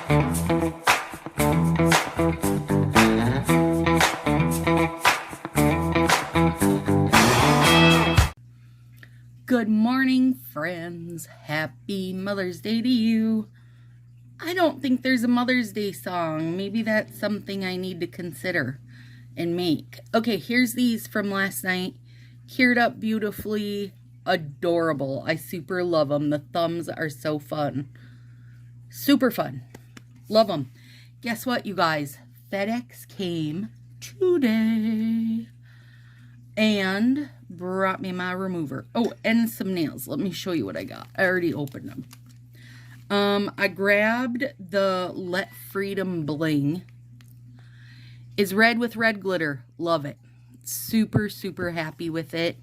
Good morning, friends. Happy Mother's Day to you. I don't think there's a Mother's Day song. Maybe that's something I need to consider and make. Okay, here's these from last night. Cured up beautifully. Adorable. I super love them. The thumbs are so fun. Super fun. Love them. Guess what, you guys? FedEx came today and brought me my remover. Oh, and some nails. Let me show you what I got. I already opened them. I grabbed the Let Freedom Bling. It's red with red glitter. Love it. Super, super happy with it.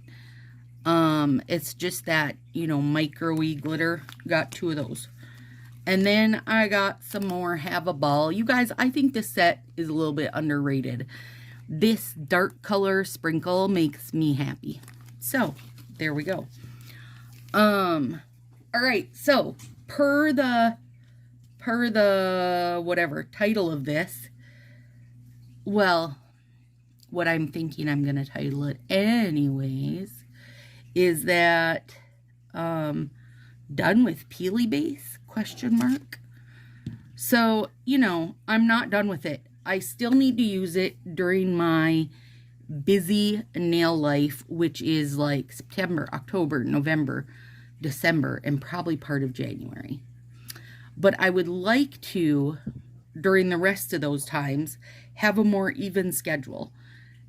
It's just that, you know, micro-y glitter. Got 2 of those. And then I got some more Have a Ball. You guys, I think this set is a little bit underrated. This dark color sprinkle makes me happy. So, there we go. All right. So, per the whatever title of this, well, what I'm thinking I'm going to title it anyways is that done with Peely Base? Question mark. So, you know, I'm not done with it. I still need to use it during my busy nail life, which is like September, October, November, December, and probably part of January. But I would like to, during the rest of those times, have a more even schedule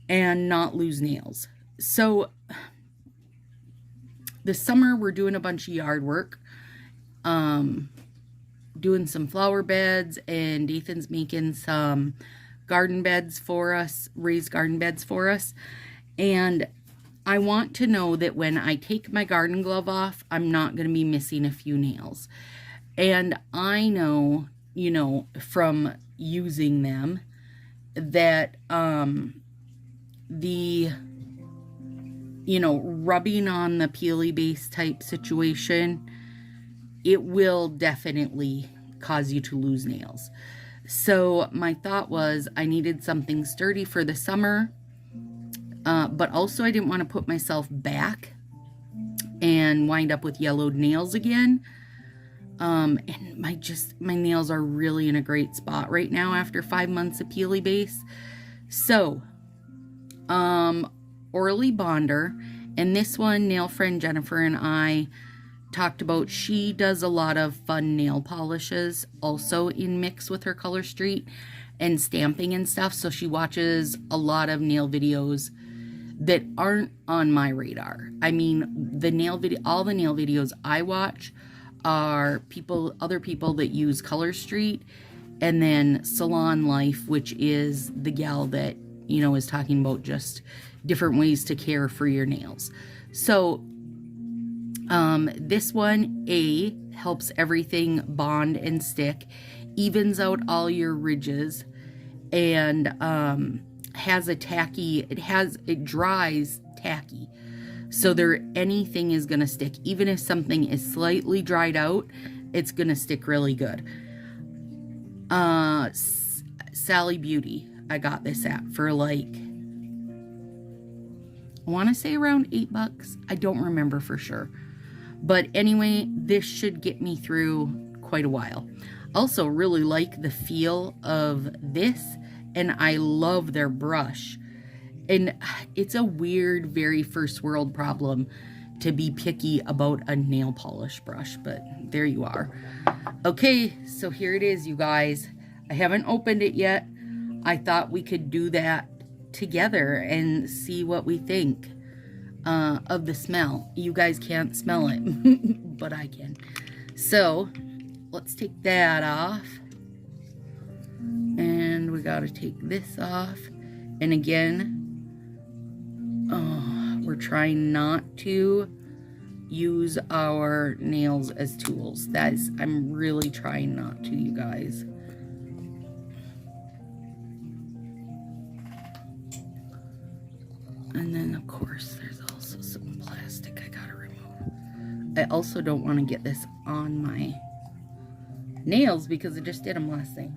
and not lose nails. So this summer we're doing a bunch of yard work. Doing some flower beds, and Ethan's making some garden beds for us, raised garden beds for us. And I want to know that when I take my garden glove off, I'm not going to be missing a few nails. And I know, you know, from using them that the, you know, rubbing on the Peely Base type situation, it will definitely cause you to lose nails. So my thought was I needed something sturdy for the summer, but also I didn't want to put myself back and wind up with yellowed nails again. And my nails are really in a great spot right now after 5 months of Peely Base. So, Orly Bonder, and this one, nail friend Jennifer and I talked about. She does a lot of fun nail polishes also in mix with her Color Street and stamping and stuff. So she watches a lot of nail videos that aren't on my radar. I mean, all the nail videos I watch are other people that use Color Street, and then Salon Life, which is the gal that, you know, is talking about just different ways to care for your nails. So this one, helps everything bond and stick, evens out all your ridges, and has a tacky, it dries tacky. So anything is going to stick. Even if something is slightly dried out, it's going to stick really good. Sally Beauty, I got this at for like, I want to say around $8. I don't remember for sure. But anyway, this should get me through quite a while. Also really like the feel of this, and I love their brush. And it's a weird, very first world problem to be picky about a nail polish brush, but there you are. Okay, so here it is, you guys. I haven't opened it yet. I thought we could do that together and see what we think of the smell. You guys can't smell it, but I can. So let's take that off, and we got to take this off. And again, we're trying not to use our nails as tools. I'm really trying not to, you guys. And then of course there's also some plastic I gotta remove. I also don't want to get this on my nails because I just did them last night.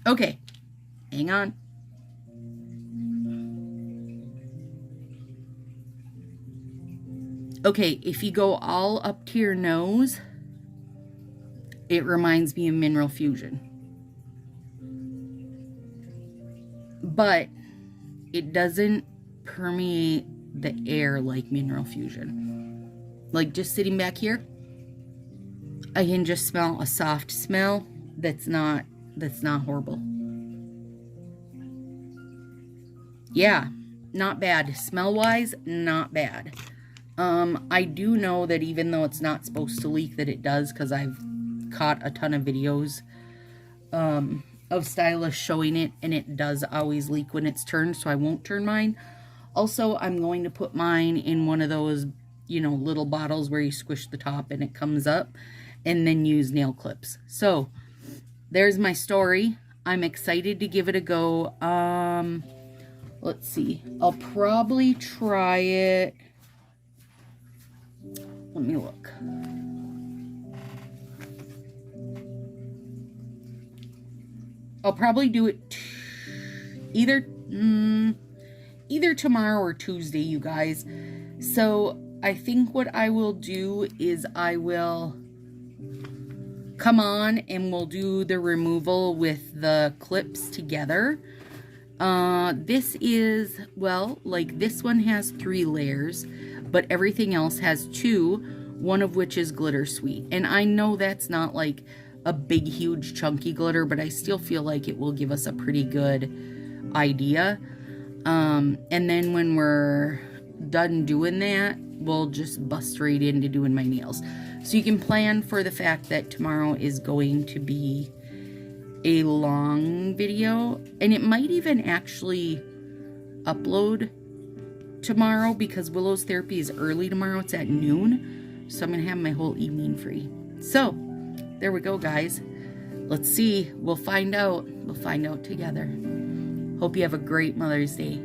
Okay, hang on. Okay, if you go all up to your nose, it reminds me of Mineral Fusion. But it doesn't permeate the air like Mineral Fusion. Like just sitting back here, I can just smell a soft smell that's not horrible. Yeah, not bad. Smell-wise, not bad. I do know that even though it's not supposed to leak, that it does, because I've caught a ton of videos of stylists showing it, and it does always leak when it's turned, so I won't turn mine. Also, I'm going to put mine in one of those, you know, little bottles where you squish the top and it comes up, and then use nail clips. So, there's my story. I'm excited to give it a go. Let's see. I'll probably try it. Let me look. I'll probably do it either tomorrow or Tuesday, you guys. So I think what I will do is I will come on and we'll do the removal with the clips together. This is, well, like this one has 3 layers, but everything else has 2, one of which is glitter sweet. And I know that's not like a big, huge, chunky glitter, but I still feel like it will give us a pretty good idea. And then when we're done doing that, we'll just bust right into doing my nails. So you can plan for the fact that tomorrow is going to be a long video, and it might even actually upload tomorrow because Willow's therapy is early tomorrow. It's at noon, so I'm gonna have my whole evening free. So there we go, guys. Let's see. We'll find out together. Hope you have a great Mother's Day.